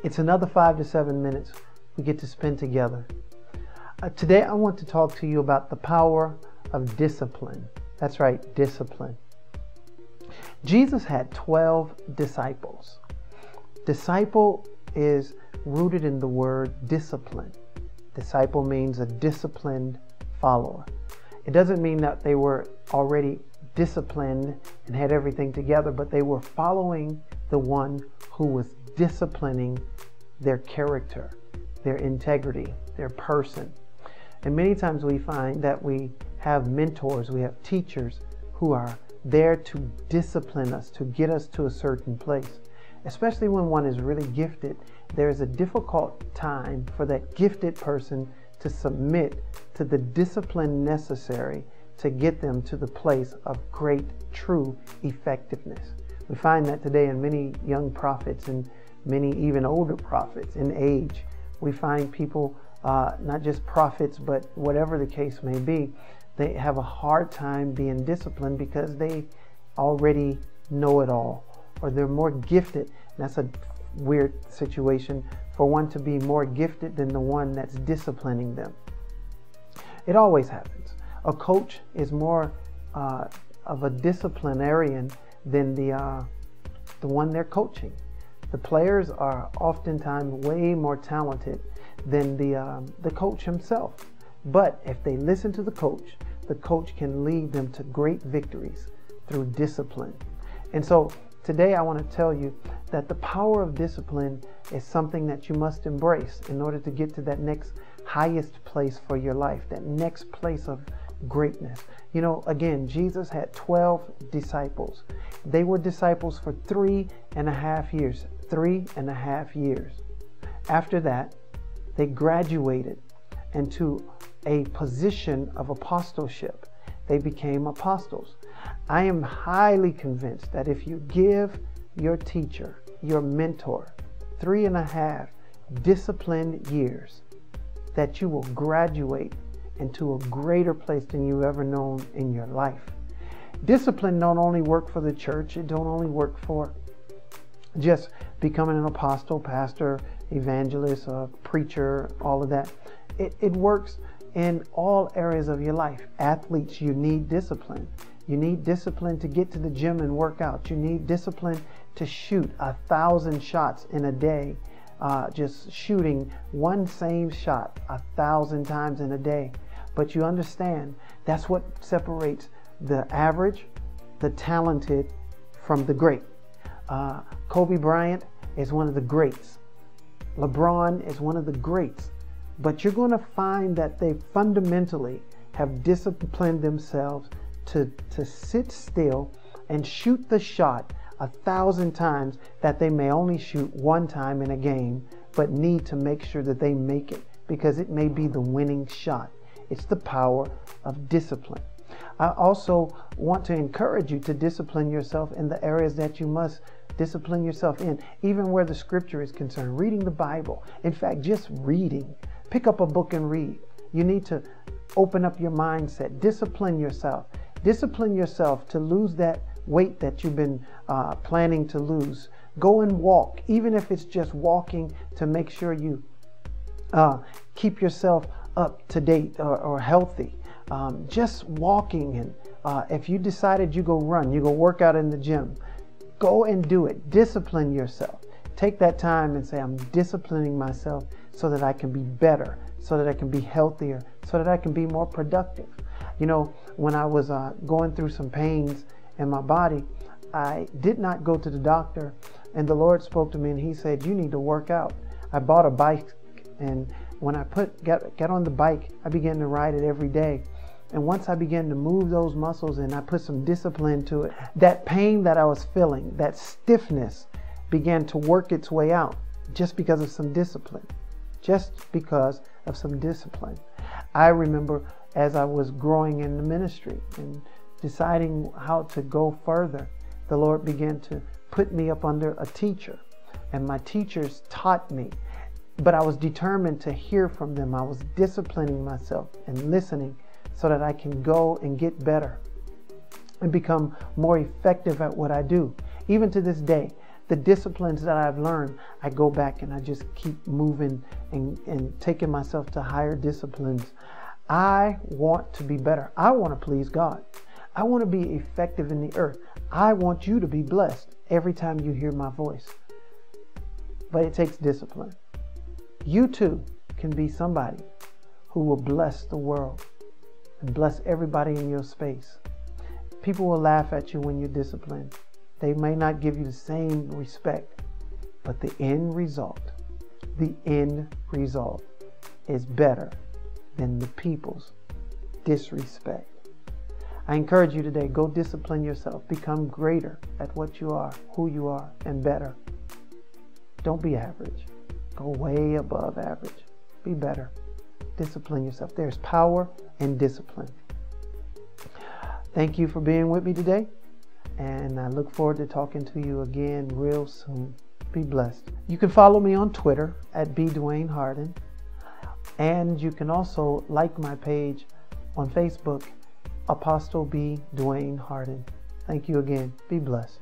It's another 5 to 7 minutes we get to spend together. Today I want to talk to you about the power of discipline. That's right, discipline. Jesus had 12 disciples. Disciple is rooted in the word discipline. Disciple means a disciplined follower. It doesn't mean that they were already disciplined and had everything together, but they were following the one who was disciplining their character, their integrity, their person. And many times we find that we have mentors, we have teachers who are there to discipline us, to get us to a certain place. Especially when one is really gifted, there is a difficult time for that gifted person to submit to the discipline necessary to get them to the place of great, true effectiveness. We find that today in many young prophets and many even older prophets in age. We find people, not just prophets, but whatever the case may be, they have a hard time being disciplined because they already know it all, or they're more gifted. And that's a weird situation for one to be more gifted than the one that's disciplining them. It always happens. A coach is more of a disciplinarian than the one they're coaching. The players are oftentimes way more talented than the coach himself. But if they listen to the coach can lead them to great victories through discipline. And so today I want to tell you that the power of discipline is something that you must embrace in order to get to that next highest place for your life, that next place of greatness. You know, again, Jesus had 12 disciples. They were disciples for 3.5 years. 3.5 years. After that, they graduated into a position of apostleship. They became apostles. I am highly convinced that if you give your teacher, your mentor, 3.5 disciplined years, that you will graduate into a greater place than you've ever known in your life. Discipline don't only work for the church. It don't only work for just becoming an apostle, pastor, evangelist, preacher, all of that. It works in all areas of your life. Athletes, you need discipline. You need discipline to get to the gym and work out. You need discipline to shoot 1,000 shots in a day. Just shooting one same shot 1,000 times in a day. But you understand, that's what separates the average, the talented, from the great. Kobe Bryant is one of the greats. LeBron is one of the greats. But you're going to find that they fundamentally have disciplined themselves to sit still and shoot the shot 1,000 times that they may only shoot one time in a game, but need to make sure that they make it because it may be the winning shot. It's the power of discipline. I also want to encourage you to discipline yourself in the areas that you must discipline yourself in, even where the scripture is concerned. Reading the Bible. In fact, just reading. Pick up a book and read. You need to open up your mindset. Discipline yourself. Discipline yourself to lose that weight that you've been planning to lose. Go and walk, even if it's just walking to make sure you keep yourself up to date or healthy. Just walking, and if you decided you go run, you go work out in the gym, go and do it. Discipline yourself. Take that time and say, I'm disciplining myself so that I can be better, so that I can be healthier, so that I can be more productive. You know, when I was going through some pains in my body, I did not go to the doctor, and the Lord spoke to me and he said, you need to work out. I bought a bike, and when I got on the bike, I began to ride it every day. And once I began to move those muscles and I put some discipline to it, that pain that I was feeling, that stiffness, began to work its way out just because of some discipline. Just because of some discipline. I remember as I was growing in the ministry and deciding how to go further, the Lord began to put me up under a teacher. And my teachers taught me, but I was determined to hear from them. I was disciplining myself and listening so that I can go and get better and become more effective at what I do. Even to this day, the disciplines that I've learned, I go back and I just keep moving and taking myself to higher disciplines. I want to be better. I want to please God. I want to be effective in the earth. I want you to be blessed every time you hear my voice. But it takes discipline. You too can be somebody who will bless the world and bless everybody in your space. People will laugh at you when you're disciplined. They may not give you the same respect, but the end result is better than the people's disrespect. I encourage you today, go discipline yourself. Become greater at what you are, who you are, and better. Don't be average. Go way above average. Be better. Discipline yourself. There's power in discipline. Thank you for being with me today, and I look forward to talking to you again real soon. Be blessed. You can follow me on Twitter at Dwayne Hardin, and you can also like my page on Facebook, Apostle B. Dwayne Hardin. Thank you again. Be blessed.